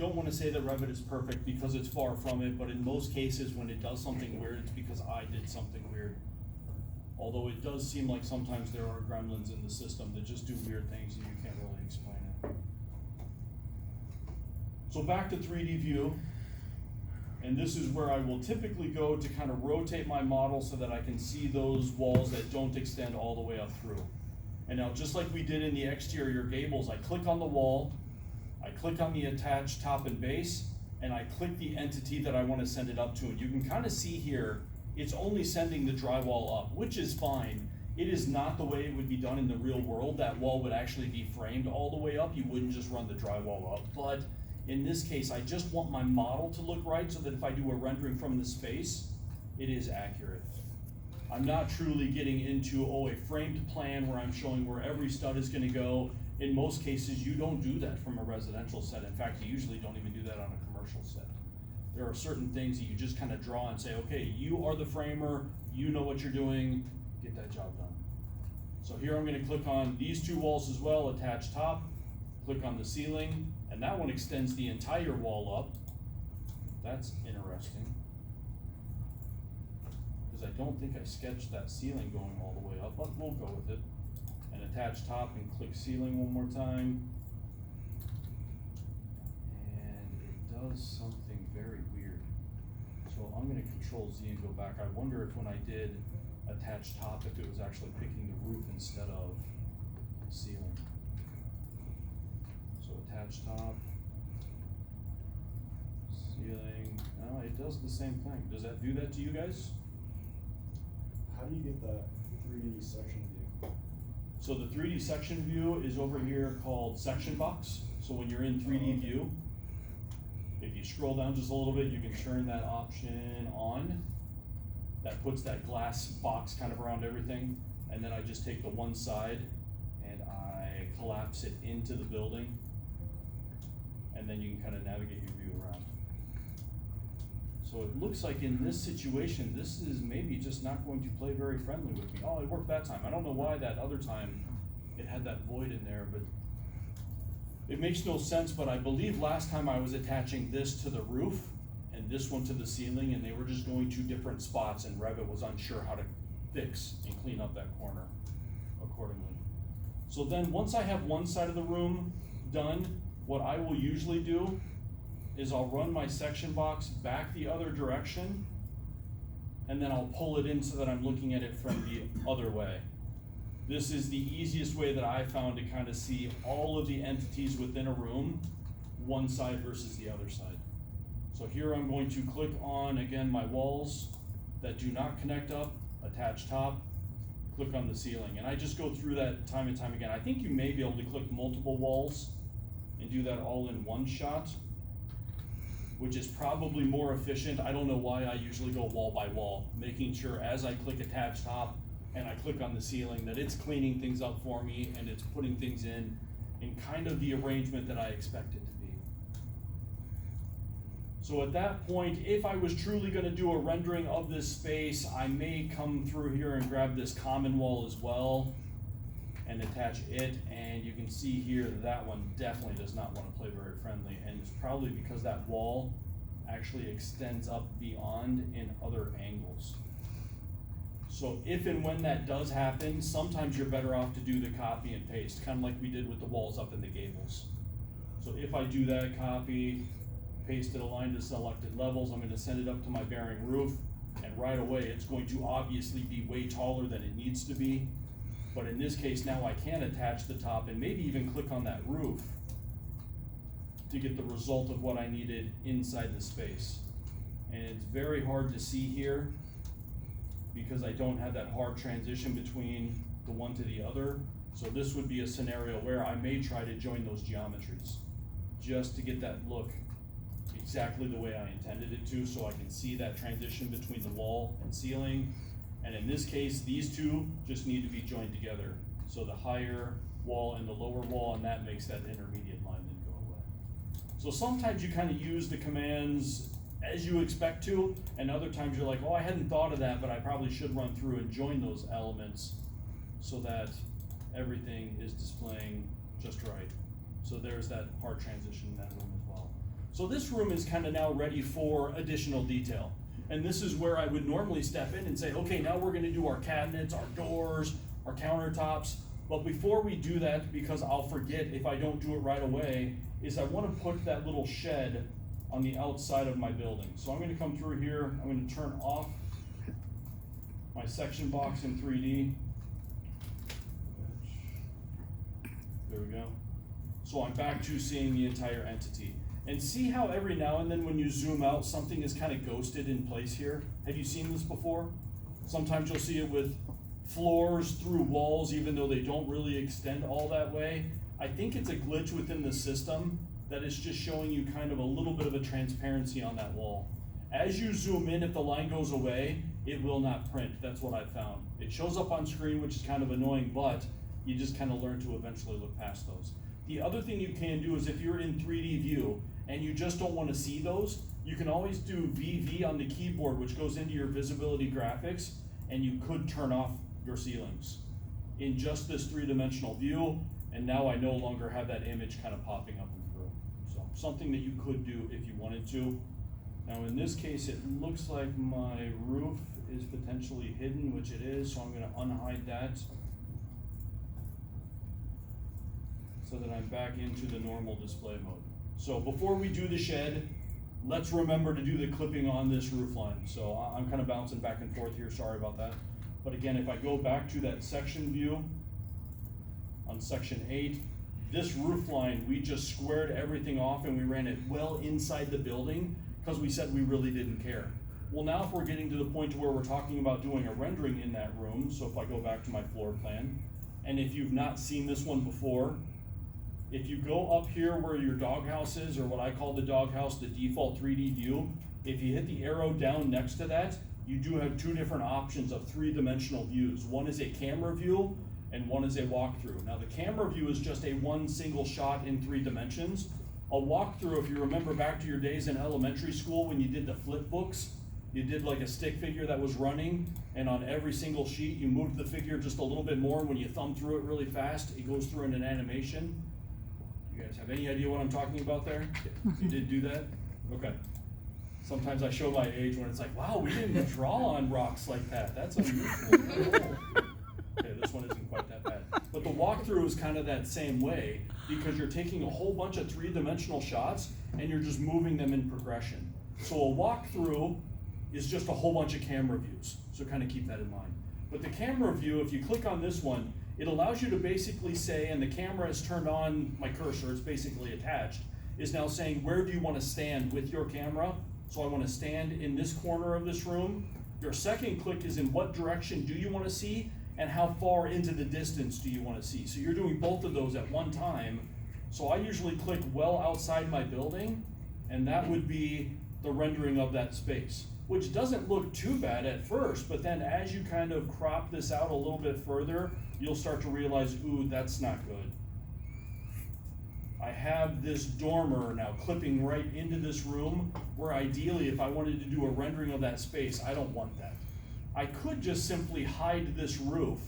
don't want to say that Revit is perfect because it's far from it, but in most cases, when it does something weird, it's because I did something weird. Although it does seem like sometimes there are gremlins in the system that just do weird things and you can't really explain it. So back to 3D view. And this is where I will typically go to kind of rotate my model so that I can see those walls that don't extend all the way up through. And now, just like we did in the exterior gables, I click on the wall, I click on the attached top and base, and I click the entity that I want to send it up to. And you can kind of see here, it's only sending the drywall up, which is fine. It is not the way it would be done in the real world. That wall would actually be framed all the way up. You wouldn't just run the drywall up. But in this case, I just want my model to look right so that if I do a rendering from the space, it is accurate. I'm not truly getting into, a framed plan where I'm showing where every stud is gonna go. In most cases, you don't do that from a residential set. In fact, you usually don't even do that on a commercial set. There are certain things that you just kind of draw and say, okay, you are the framer, you know what you're doing, get that job done. So here I'm gonna click on these two walls as well, attach top, click on the ceiling, and that one extends the entire wall up. That's interesting. Because I don't think I sketched that ceiling going all the way up, but we'll go with it. And attach top and click ceiling one more time. And it does something very weird. So I'm gonna Control Z and go back. I wonder if when I did attach top, if it was actually picking the roof instead of ceiling. So attach top, ceiling, no, it does the same thing. Does that do that to you guys? How do you get that 3D section view? So the 3D section view is over here called section box. So when you're in 3D view, if you scroll down just a little bit, you can turn that option on. That puts that glass box kind of around everything. And then I just take the one side and I collapse it into the building. And then you can kind of navigate your view around. So it looks like in this situation, this is maybe just not going to play very friendly with me. Oh, it worked that time. I don't know why that other time it had that void in there, but it makes no sense. But I believe last time I was attaching this to the roof and this one to the ceiling, and they were just going to different spots, and Revit was unsure how to fix and clean up that corner accordingly. So then once I have one side of the room done, what I will usually do is I'll run my section box back the other direction, and then I'll pull it in so that I'm looking at it from the other way. This is the easiest way that I found to kind of see all of the entities within a room, one side versus the other side. So here I'm going to click on, again, my walls that do not connect up, attach top, click on the ceiling. And I just go through that time and time again. I think you may be able to click multiple walls and do that all in one shot, which is probably more efficient. I don't know why I usually go wall by wall, making sure as I click attach top and I click on the ceiling that it's cleaning things up for me and it's putting things in kind of the arrangement that I expect it to be. So at that point, if I was truly gonna do a rendering of this space, I may come through here and grab this common wall as well and attach it, and you can see here that one definitely does not want to play very friendly, and it's probably because that wall actually extends up beyond in other angles. So if and when that does happen, sometimes you're better off to do the copy and paste, kind of like we did with the walls up in the gables. So if I do that, copy, paste it, align to selected levels, I'm going to send it up to my bearing roof, and right away it's going to obviously be way taller than it needs to be. But in this case, now I can attach the top and maybe even click on that roof to get the result of what I needed inside the space. And it's very hard to see here because I don't have that hard transition between the one to the other. So this would be a scenario where I may try to join those geometries just to get that look exactly the way I intended it to, so I can see that transition between the wall and ceiling. And in this case, these two just need to be joined together. So the higher wall and the lower wall, and that makes that intermediate line then go away. So sometimes you kind of use the commands as you expect to, and other times you're like, oh, I hadn't thought of that, but I probably should run through and join those elements so that everything is displaying just right. So there's that hard transition in that room as well. So So this room is kind of now ready for additional detail. And this is where I would normally step in and say, okay, now we're gonna do our cabinets, our doors, our countertops. But before we do that, because I'll forget if I don't do it right away, is I wanna put that little shed on the outside of my building. So I'm gonna come through here, I'm gonna turn off my section box in 3D. There we go. So I'm back to seeing the entire entity. And see how every now and then when you zoom out, something is kind of ghosted in place here? Have you seen this before? Sometimes you'll see it with floors through walls, even though they don't really extend all that way. I think it's a glitch within the system that is just showing you kind of a little bit of a transparency on that wall. As you zoom in, if the line goes away, it will not print. That's what I've found. It shows up on screen, which is kind of annoying, but you just kind of learn to eventually look past those. The other thing you can do is if you're in 3D view and you just don't want to see those, you can always do VV on the keyboard, which goes into your visibility graphics, and you could turn off your ceilings in just this 3-dimensional view, and now I no longer have that image kind of popping up and through. So something that you could do if you wanted to. Now in this case, it looks like my roof is potentially hidden, which it is, so I'm gonna unhide that, so that I'm back into the normal display mode. So before we do the shed, let's remember to do the clipping on this roof line. So I'm kind of bouncing back and forth here, sorry about that. But again, if I go back to that section view on section 8, this roof line, we just squared everything off and we ran it well inside the building because we said we really didn't care. Well, now if we're getting to the point to where we're talking about doing a rendering in that room, so if I go back to my floor plan, and if you've not seen this one before, if you go up here where your doghouse is, or what I call the doghouse, the default 3D view, if you hit the arrow down next to that, you do have 2 different options of 3-dimensional views. One is a camera view, and one is a walkthrough. Now the camera view is just a one single shot in 3 dimensions. A walkthrough, if you remember back to your days in elementary school when you did the flip books, you did like a stick figure that was running, and on every single sheet you moved the figure just a little bit more. When you thumb through it really fast, it goes through in an animation. You guys have any idea what I'm talking about there? You did do that? Okay. Sometimes I show my age when it's like, wow, we didn't draw on rocks like that. That's unusual. Okay, this one isn't quite that bad. But the walkthrough is kind of that same way, because you're taking a whole bunch of 3-dimensional shots and you're just moving them in progression. So a walkthrough is just a whole bunch of camera views. So kind of keep that in mind. But the camera view, if you click on this one, it allows you to basically say, and the camera is turned on, my cursor is basically attached, is now saying, where do you want to stand with your camera? So I want to stand in this corner of this room. Your second click is in what direction do you want to see, and how far into the distance do you want to see. So you're doing both of those at one time. So I usually click well outside my building, and that would be the rendering of that space, which doesn't look too bad at first, but then as you kind of crop this out a little bit further, you'll start to realize, ooh, that's not good. I have this dormer now clipping right into this room, where ideally if I wanted to do a rendering of that space, I don't want that. I could just simply hide this roof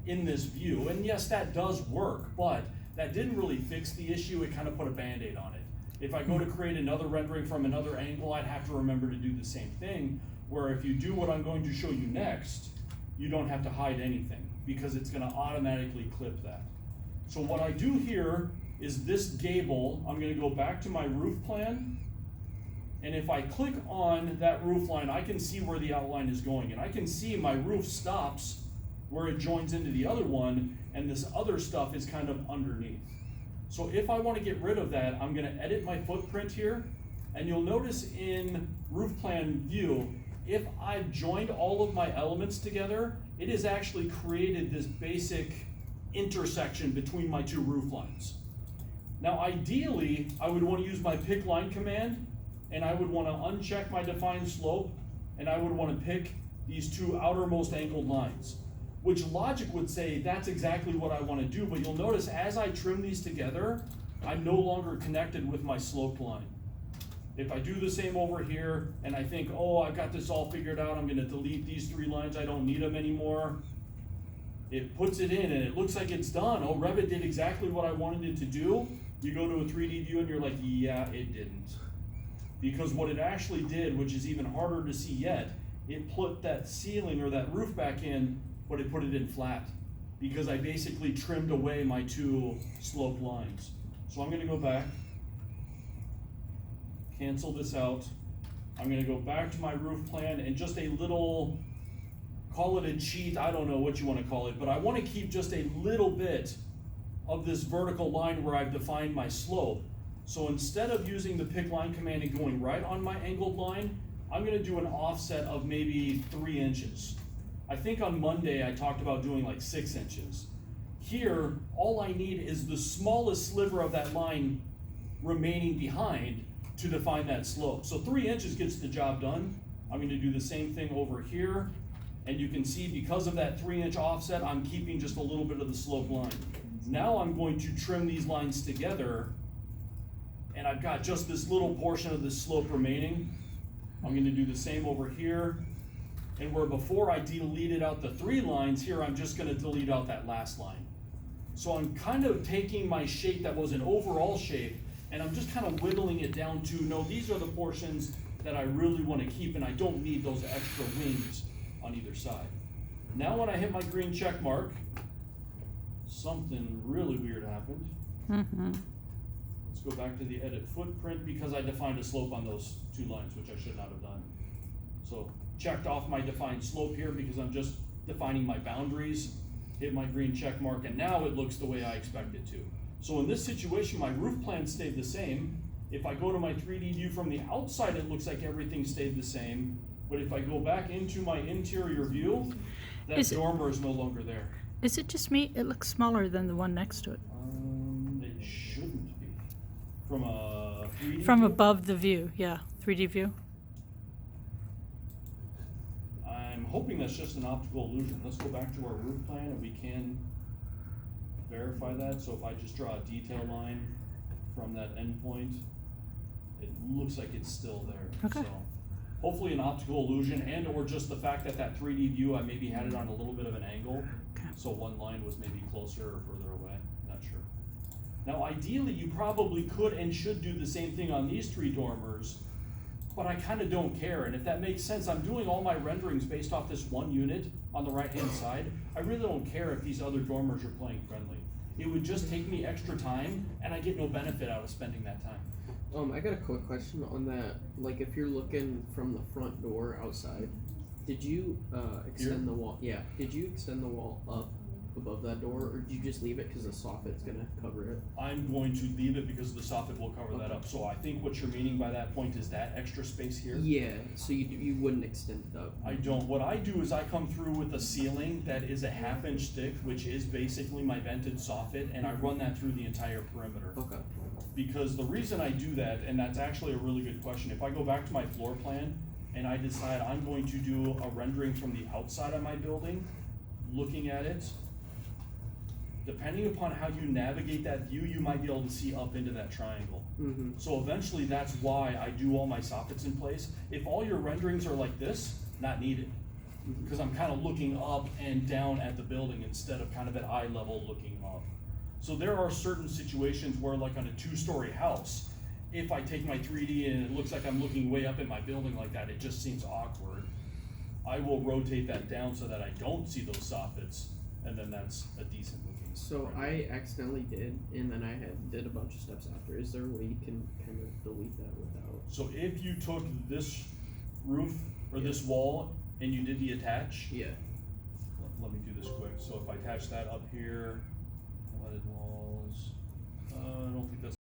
in this view, and yes, that does work, but that didn't really fix the issue. It kind of put a Band-Aid on it. If I go to create another rendering from another angle, I'd have to remember to do the same thing, where if you do what I'm going to show you next, you don't have to hide anything, because it's gonna automatically clip that. So what I do here is this gable, I'm gonna go back to my roof plan, and if I click on that roof line, I can see where the outline is going, and I can see my roof stops where it joins into the other one, and this other stuff is kind of underneath. So if I want to get rid of that, I'm going to edit my footprint here, and you'll notice in roof plan view, if I've joined all of my elements together, it has actually created this basic intersection between my 2 roof lines. Now ideally, I would want to use my pick line command, and I would want to uncheck my define slope, and I would want to pick these 2 outermost angled lines, which logic would say that's exactly what I want to do, but you'll notice as I trim these together, I'm no longer connected with my sloped line. If I do the same over here, and I think, oh, I've got this all figured out, I'm going to delete these 3 lines, I don't need them anymore, it puts it in and it looks like it's done. Oh, Revit did exactly what I wanted it to do. You go to a 3D view and you're like, yeah, it didn't. Because what it actually did, which is even harder to see yet, it put that ceiling or that roof back in, but it put it in flat. Because I basically trimmed away my two sloped lines. So I'm gonna go back, cancel this out. I'm gonna go back to my roof plan and just a little, call it a cheat, I don't know what you wanna call it, but I wanna keep just a little bit of this vertical line where I've defined my slope. So instead of using the pick line command and going right on my angled line, I'm gonna do an offset of maybe 3 inches. I think on Monday I talked about doing like 6 inches. Here, all I need is the smallest sliver of that line remaining behind to define that slope. So 3 inches gets the job done. I'm gonna do the same thing over here. And you can see because of that 3-inch offset, I'm keeping just a little bit of the slope line. Now I'm going to trim these lines together, and I've got just this little portion of the slope remaining. I'm gonna do the same over here. And where before I deleted out the 3 lines, here I'm just gonna delete out that last line. So I'm kind of taking my shape that was an overall shape, and I'm just kind of whittling it down to, no, these are the portions that I really wanna keep, and I don't need those extra wings on either side. Now when I hit my green check mark, something really weird happened. Mm-hmm. Let's go back to the edit footprint because I defined a slope on those 2 lines, which I should not have done. So checked off my defined slope here because I'm just defining my boundaries, hit my green check mark, and now it looks the way I expect it to. So in this situation, my roof plan stayed the same. If I go to my 3D view from the outside, it looks like everything stayed the same. But if I go back into my interior view, that dormer is no longer there. Is it just me? It looks smaller than the one next to it. It shouldn't be. From a 3D From view? above the view, yeah, 3D view. I'm hoping that's just an optical illusion. Let's go back to our roof plan and we can verify that. So if I just draw a detail line from that endpoint, it looks like it's still there. Okay. So hopefully an optical illusion and or just the fact that that 3D view, I maybe had it on a little bit of an angle. Okay. So one line was maybe closer or further away, not sure. Now ideally you probably could and should do the same thing on these 3 dormers, but I kind of don't care. And if that makes sense, I'm doing all my renderings based off this one unit on the right hand side. I really don't care if these other dormers are playing friendly. It would just take me extra time and I get no benefit out of spending that time. I got a quick question on that. Like, if you're looking from the front door outside, did you extend the wall? Yeah. Did you extend the wall up above that door, or did you just leave it because the soffit's gonna cover it? I'm going to leave it because the soffit will cover that up. So I think what you're meaning by that point is that extra space here. Yeah. So you wouldn't extend it up. I don't. What I do is I come through with a ceiling that is a 1/2 inch thick, which is basically my vented soffit, and I run that through the entire perimeter. Okay. Because the reason I do that, and that's actually a really good question, if I go back to my floor plan and I decide I'm going to do a rendering from the outside of my building, looking at it, depending upon how you navigate that view, you might be able to see up into that triangle. Mm-hmm. So eventually that's why I do all my soffits in place. If all your renderings are like this, not needed. Because I'm kind of looking up and down at the building instead of kind of at eye level looking up. So there are certain situations where, like on a 2-story house, if I take my 3D and it looks like I'm looking way up at my building like that, it just seems awkward. I will rotate that down so that I don't see those soffits, and then that's a decent looking. So I accidentally did, and then I did a bunch of steps after. Is there a way you can kind of delete that without? So if you took this roof or this wall and you did the attach, Yeah. let me do this quick. So if I attach that up here, leaded walls, I don't think that's